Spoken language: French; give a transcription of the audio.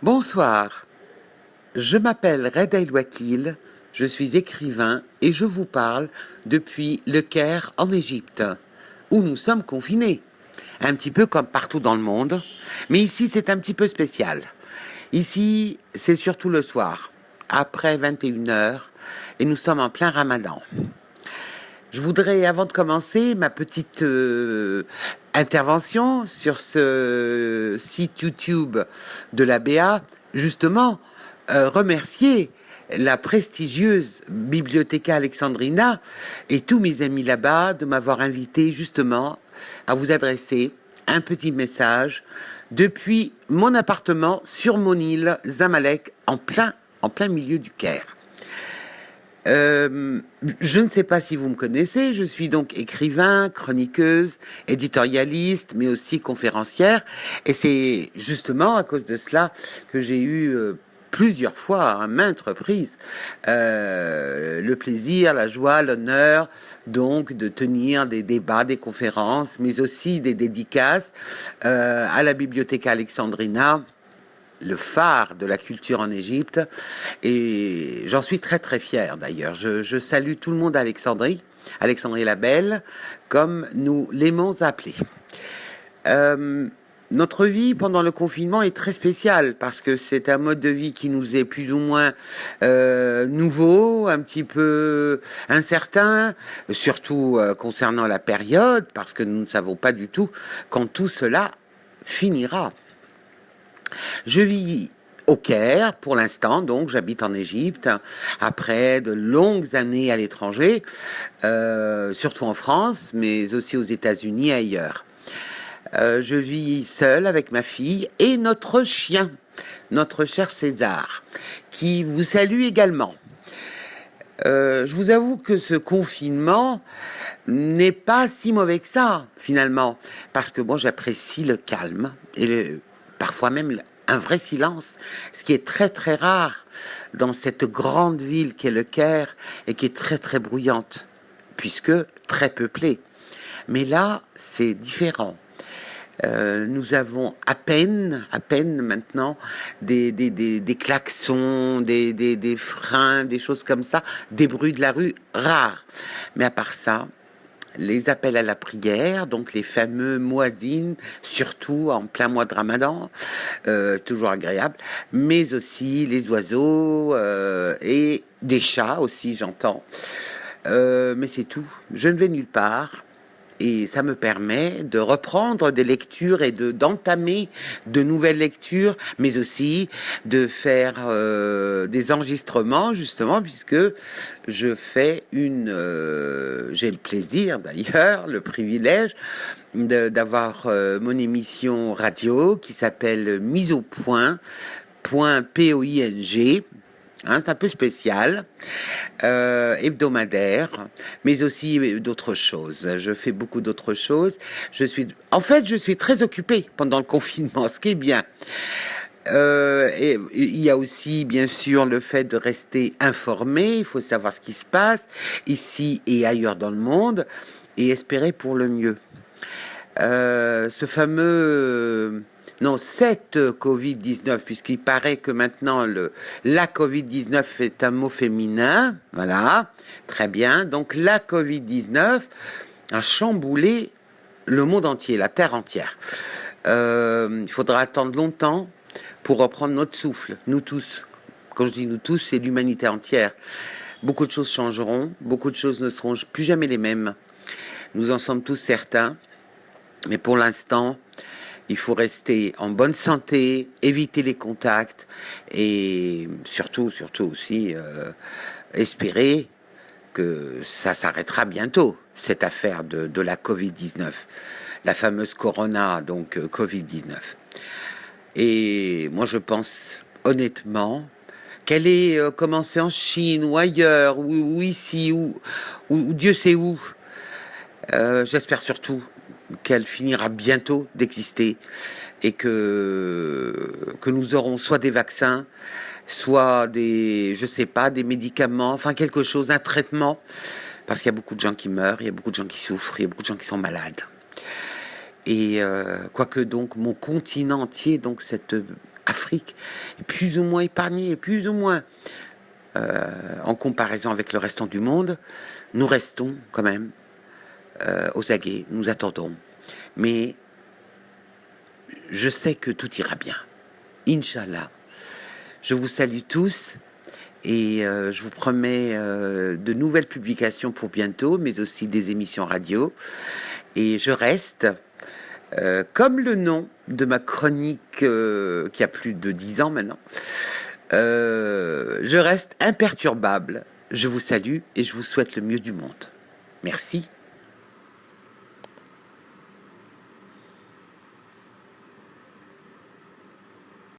Bonsoir, je m'appelle Reda El Ouakil, je suis écrivain et je vous parle depuis Le Caire en Égypte, où nous sommes confinés, un petit peu comme partout dans le monde, mais ici c'est un petit peu spécial. Ici c'est surtout le soir, après 21 heures, et nous sommes en plein ramadan. Je voudrais, avant de commencer ma petite intervention sur ce site YouTube de la BA, justement, remercier la prestigieuse Bibliotheca Alexandrina et tous mes amis là-bas de m'avoir invité justement à vous adresser un petit message depuis mon appartement sur mon île Zamalek en plein milieu du Caire. Je ne sais pas si vous me connaissez, je suis donc écrivain, chroniqueuse, éditorialiste, mais aussi conférencière. Et c'est justement à cause de cela que j'ai eu plusieurs fois, à maintes reprises, le plaisir, la joie, l'honneur, donc de tenir des débats, des conférences, mais aussi des dédicaces à la Bibliotheca Alexandrina, le phare de la culture en Égypte, et j'en suis très très fier d'ailleurs. Je salue tout le monde à Alexandrie, Alexandrie la Belle, comme nous l'aimons appeler. Notre vie pendant le confinement est très spéciale parce que c'est un mode de vie qui nous est plus ou moins nouveau, un petit peu incertain, surtout concernant la période, parce que nous ne savons pas du tout quand tout cela finira. Je vis au Caire pour l'instant, donc j'habite en Égypte après de longues années à l'étranger, surtout en France, mais aussi aux États-Unis et ailleurs. Je vis seule avec ma fille et notre chien, notre cher César, qui vous salue également. Je vous avoue que ce confinement n'est pas si mauvais que ça, finalement, parce que bon, j'apprécie le calme et parfois même un vrai silence, ce qui est très très rare dans cette grande ville qu'est le Caire et qui est très très bruyante, puisque très peuplée. Mais là, c'est différent. Nous avons à peine maintenant des klaxons, des freins, des choses comme ça, des bruits de la rue rares. Mais à part ça, les appels à la prière, donc les fameux muezzins, surtout en plein mois de Ramadan, c'est toujours agréable, mais aussi les oiseaux et des chats aussi, j'entends. Mais c'est tout. Je ne vais nulle part. Et ça me permet de reprendre des lectures et d'entamer de nouvelles lectures, mais aussi de faire des enregistrements, justement, puisque je fais j'ai le plaisir d'ailleurs, le privilège d'avoir mon émission radio qui s'appelle Mise au point, .poing. C'est un peu spécial, hebdomadaire, mais aussi d'autres choses. Je fais beaucoup d'autres choses. Je suis très occupée pendant le confinement, ce qui est bien. Et il y a aussi, bien sûr, le fait de rester informé. Il faut savoir ce qui se passe ici et ailleurs dans le monde et espérer pour le mieux. Cette Covid-19, puisqu'il paraît que maintenant la Covid-19 est un mot féminin, voilà, très bien. Donc la Covid-19 a chamboulé le monde entier, la terre entière. Il faudra attendre longtemps pour reprendre notre souffle, nous tous. Quand je dis nous tous, c'est l'humanité entière. Beaucoup de choses changeront, beaucoup de choses ne seront plus jamais les mêmes. Nous en sommes tous certains, mais pour l'instant, il faut rester en bonne santé, éviter les contacts et surtout aussi espérer que ça s'arrêtera bientôt, cette affaire de la Covid-19, la fameuse Corona, donc Covid-19. Et moi, je pense honnêtement qu'elle ait commencé en Chine ou ailleurs, ou ici, ou Dieu sait où. J'espère surtout qu'elle finira bientôt d'exister et que nous aurons soit des vaccins, soit des médicaments, enfin quelque chose, un traitement, parce qu'il y a beaucoup de gens qui meurent, il y a beaucoup de gens qui souffrent, il y a beaucoup de gens qui sont malades. Et quoique donc mon continent entier, donc cette Afrique l'Afrique est plus ou moins épargnée, plus ou moins en comparaison avec le restant du monde. Nous restons quand même aux aguets, nous attendons. Mais je sais que tout ira bien. Inch'Allah. Je vous salue tous et je vous promets de nouvelles publications pour bientôt, mais aussi des émissions radio. Et je reste, comme le nom de ma chronique qui a plus de 10 ans maintenant, je reste imperturbable. Je vous salue et je vous souhaite le mieux du monde. Merci.